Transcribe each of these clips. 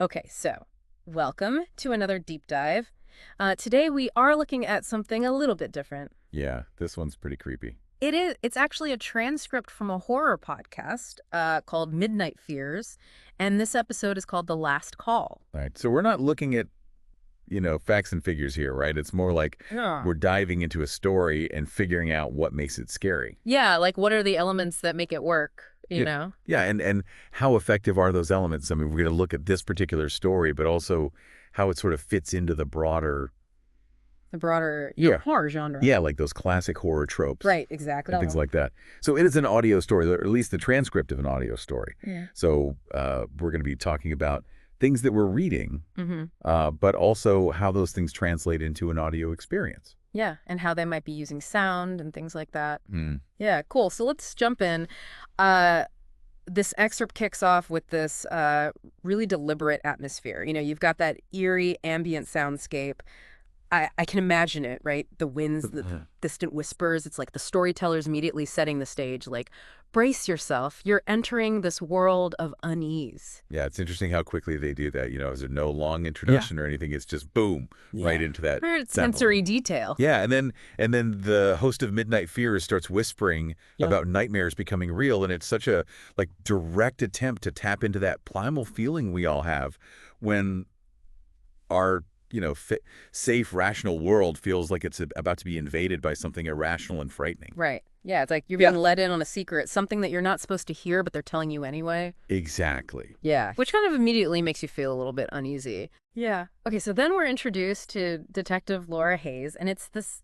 Okay, so welcome to another deep dive. Today we are looking at something a little bit different. Yeah, this one's pretty creepy. It's actually a transcript from a horror podcast called Midnight Fears, and this episode is called The Last Call. All right. So we're not looking at, facts and figures here, right? It's more like Yeah. we're diving into a story and figuring out what makes it scary. Yeah, like what are the elements that make it work, you Yeah. know? Yeah, and how effective are those elements? I mean, we're going to look at this particular story, but also how it sort of fits into the broader, The broader yeah, horror genre. yeah, like those classic horror tropes Right, exactly. and things like that. So it is an audio story, or at least the transcript of an audio story. Yeah. So we're going to be talking about things that we're reading, Mm-hmm. but also how those things translate into an audio experience. Yeah, and how they might be using sound and things like that. Hmm. Yeah, cool. So let's jump in. Uh, this excerpt kicks off with this really deliberate atmosphere. You know, you've got that eerie ambient soundscape. I can imagine it, right? The winds, the distant whispers. It's like the storyteller's immediately setting the stage, like, brace yourself. You're entering this world of unease. Yeah, it's interesting how quickly they do that. There's no long introduction or anything. It's just boom, right into that sound. Sensory detail. Yeah, and then the host of Midnight Fears starts whispering about nightmares becoming real, and it's such a direct attempt to tap into that primal feeling we all have when our safe, rational world feels like it's about to be invaded by something irrational and frightening. Right. Yeah, it's like you're being let in on a secret, something that you're not supposed to hear, but they're telling you anyway. Exactly. Yeah, which kind of immediately makes you feel a little bit uneasy. Yeah. Okay, so then we're introduced to Detective Laura Hayes, and it's this,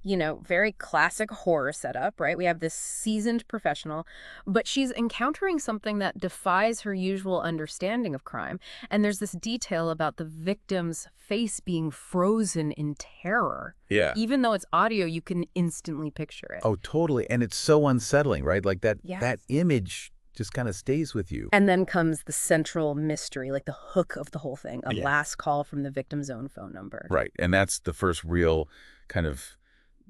very classic horror setup, right? We have this seasoned professional, but she's encountering something that defies her usual understanding of crime. And there's this detail about the victim's face being frozen in terror. Yeah. Even though it's audio, you can instantly picture it. Oh, totally. And it's so unsettling, right? Like that Yes. image just kind of stays with you. And then comes the central mystery, like the hook of the whole thing, a Yeah. last call from the victim's own phone number. Right. And that's the first real kind of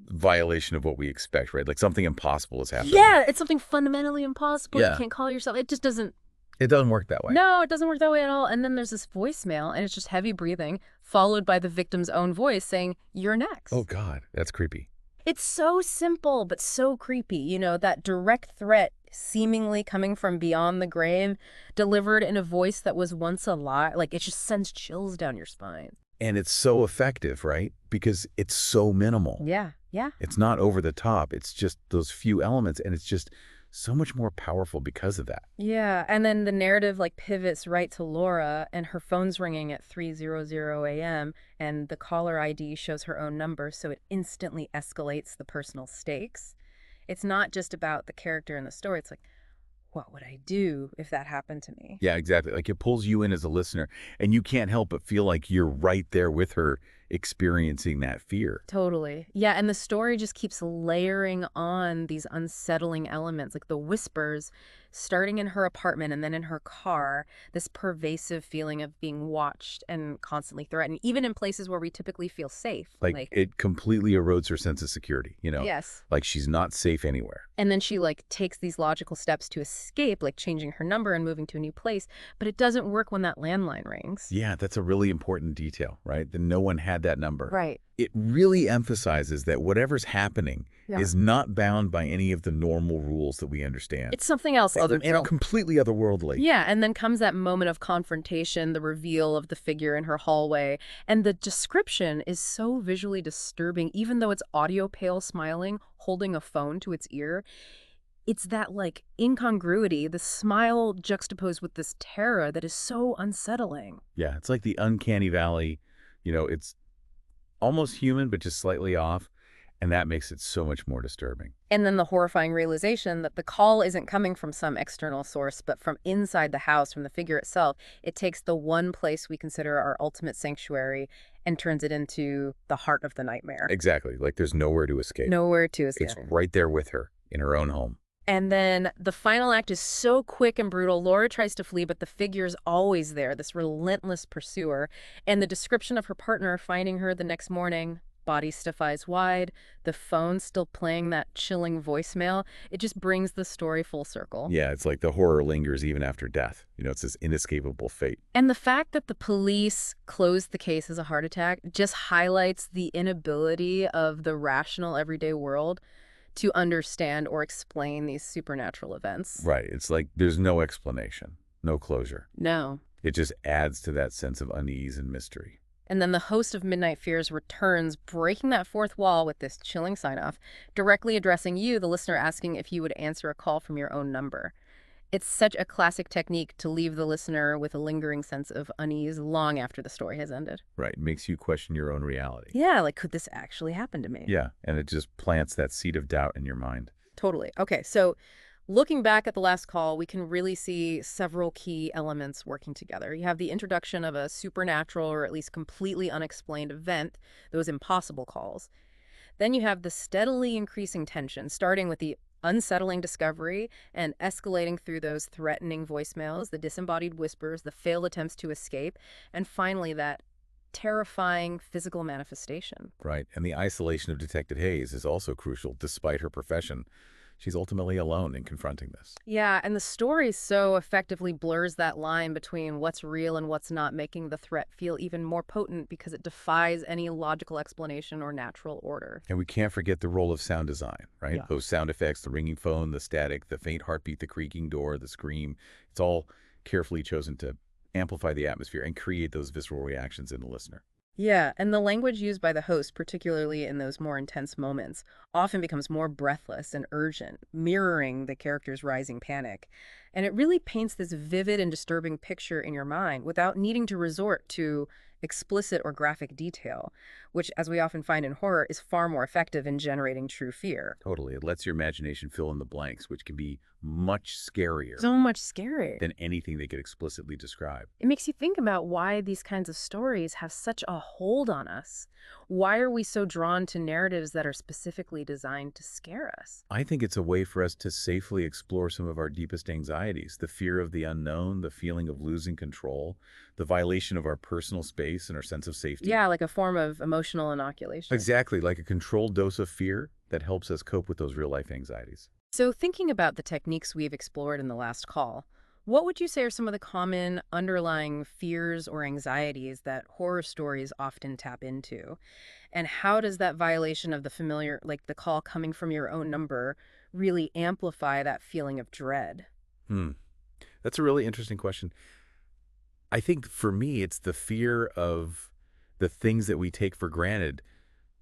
violation of what we expect, right? Like something impossible has happened. Yeah, it's something fundamentally impossible. Yeah. You can't call it yourself. It just doesn't. It doesn't work that way. No, it doesn't work that way at all. And then there's this voicemail, and it's just heavy breathing, followed by the victim's own voice saying, "You're next." Oh, God. That's creepy. It's so simple, but so creepy. That direct threat seemingly coming from beyond the grave, delivered in a voice that was once alive. Like, it just sends chills down your spine. And it's so effective, right? Because it's so minimal. Yeah, yeah. It's not over the top. It's just those few elements, and it's just so much more powerful because of that. Yeah, and then the narrative pivots right to Laura, and her phone's ringing at 3:00 a.m. and the caller ID shows her own number, so it instantly escalates the personal stakes. It's not just about the character in the story. It's like, what would I do if that happened to me? Yeah, exactly. Like it pulls you in as a listener, and you can't help but feel like you're right there with her experiencing that fear. Totally. Yeah, and the story just keeps layering on these unsettling elements, like the whispers starting in her apartment and then in her car, this pervasive feeling of being watched and constantly threatened, even in places where we typically feel safe. Like it completely erodes her sense of security, Yes. Like she's not safe anywhere. And then she takes these logical steps to escape, like changing her number and moving to a new place, but it doesn't work when that landline rings. Yeah, that's a really important detail, right? That no one had that number. Right. It really emphasizes that whatever's happening Yeah. is not bound by any of the normal rules that we understand. It's something else And completely otherworldly. Yeah, and then comes that moment of confrontation, the reveal of the figure in her hallway, and the description is so visually disturbing, even though it's audio pale smiling, holding a phone to its ear. It's that incongruity, the smile juxtaposed with this terror that is so unsettling. Yeah, it's like the uncanny valley. It's almost human, but just slightly off. And that makes it so much more disturbing. And then the horrifying realization that the call isn't coming from some external source, but from inside the house, from the figure itself. It takes the one place we consider our ultimate sanctuary and turns it into the heart of the nightmare. Exactly. Like there's nowhere to escape. Nowhere to escape. It's right there with her in her own home. And then the final act is so quick and brutal. Laura tries to flee, but the figure's always there, this relentless pursuer. And the description of her partner finding her the next morning, body stiff eyes wide, the phone still playing that chilling voicemail. It just brings the story full circle. Yeah, it's like the horror lingers even after death. It's this inescapable fate. And the fact that the police closed the case as a heart attack just highlights the inability of the rational everyday world to understand or explain these supernatural events. Right. It's like there's no explanation, no closure. No. It just adds to that sense of unease and mystery. And then the host of Midnight Fears returns, breaking that fourth wall with this chilling sign-off, directly addressing you, the listener, asking if you would answer a call from your own number. It's such a classic technique to leave the listener with a lingering sense of unease long after the story has ended. Right. Makes you question your own reality. Yeah, like, could this actually happen to me? Yeah, and it just plants that seed of doubt in your mind. Totally. Okay, so looking back at the last call, we can really see several key elements working together. You have the introduction of a supernatural or at least completely unexplained event, those impossible calls. Then you have the steadily increasing tension, starting with the unsettling discovery and escalating through those threatening voicemails, the disembodied whispers, the failed attempts to escape, and finally that terrifying physical manifestation. Right, and the isolation of Detective Hayes is also crucial. Despite her profession, she's ultimately alone in confronting this. Yeah, and the story so effectively blurs that line between what's real and what's not, making the threat feel even more potent because it defies any logical explanation or natural order. And we can't forget the role of sound design, right? Yeah. Those sound effects, the ringing phone, the static, the faint heartbeat, the creaking door, the scream, it's all carefully chosen to amplify the atmosphere and create those visceral reactions in the listener. Yeah, and the language used by the host, particularly in those more intense moments, often becomes more breathless and urgent, mirroring the character's rising panic. And it really paints this vivid and disturbing picture in your mind without needing to resort to explicit or graphic detail, which, as we often find in horror, is far more effective in generating true fear. Totally. It lets your imagination fill in the blanks, which can be much scarier So much scarier. than anything they could explicitly describe. It makes you think about why these kinds of stories have such a hold on us. Why are we so drawn to narratives that are specifically designed to scare us? I think it's a way for us to safely explore some of our deepest anxieties, the fear of the unknown, the feeling of losing control, the violation of our personal space and our sense of safety. Yeah, like a form of emotional inoculation. Exactly, like a controlled dose of fear that helps us cope with those real-life anxieties. So thinking about the techniques we've explored in the last call, what would you say are some of the common underlying fears or anxieties that horror stories often tap into? And how does that violation of the familiar, like the call coming from your own number, really amplify that feeling of dread? That's a really interesting question. I think for me, it's the fear of the things that we take for granted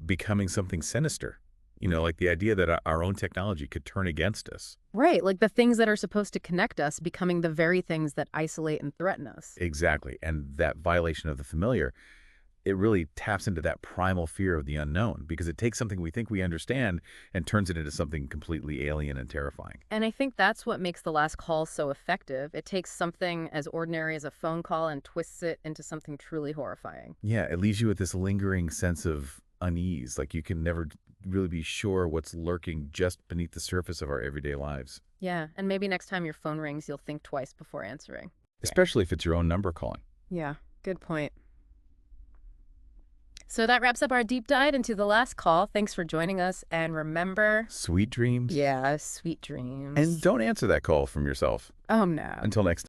becoming something sinister. Like the idea that our own technology could turn against us. Right, like the things that are supposed to connect us becoming the very things that isolate and threaten us. Exactly. And that violation of the familiar, it really taps into that primal fear of the unknown because it takes something we think we understand and turns it into something completely alien and terrifying. And I think that's what makes The Last Call so effective. It takes something as ordinary as a phone call and twists it into something truly horrifying. Yeah, it leaves you with this lingering sense of unease, like you can never really be sure what's lurking just beneath the surface of our everyday lives. Yeah, and maybe next time your phone rings, you'll think twice before answering. Especially if it's your own number calling. Yeah, good point. So that wraps up our deep dive into The Last Call. Thanks for joining us, and remember... Sweet dreams. Yeah, sweet dreams. And don't answer that call from yourself. Oh, no. Until next time.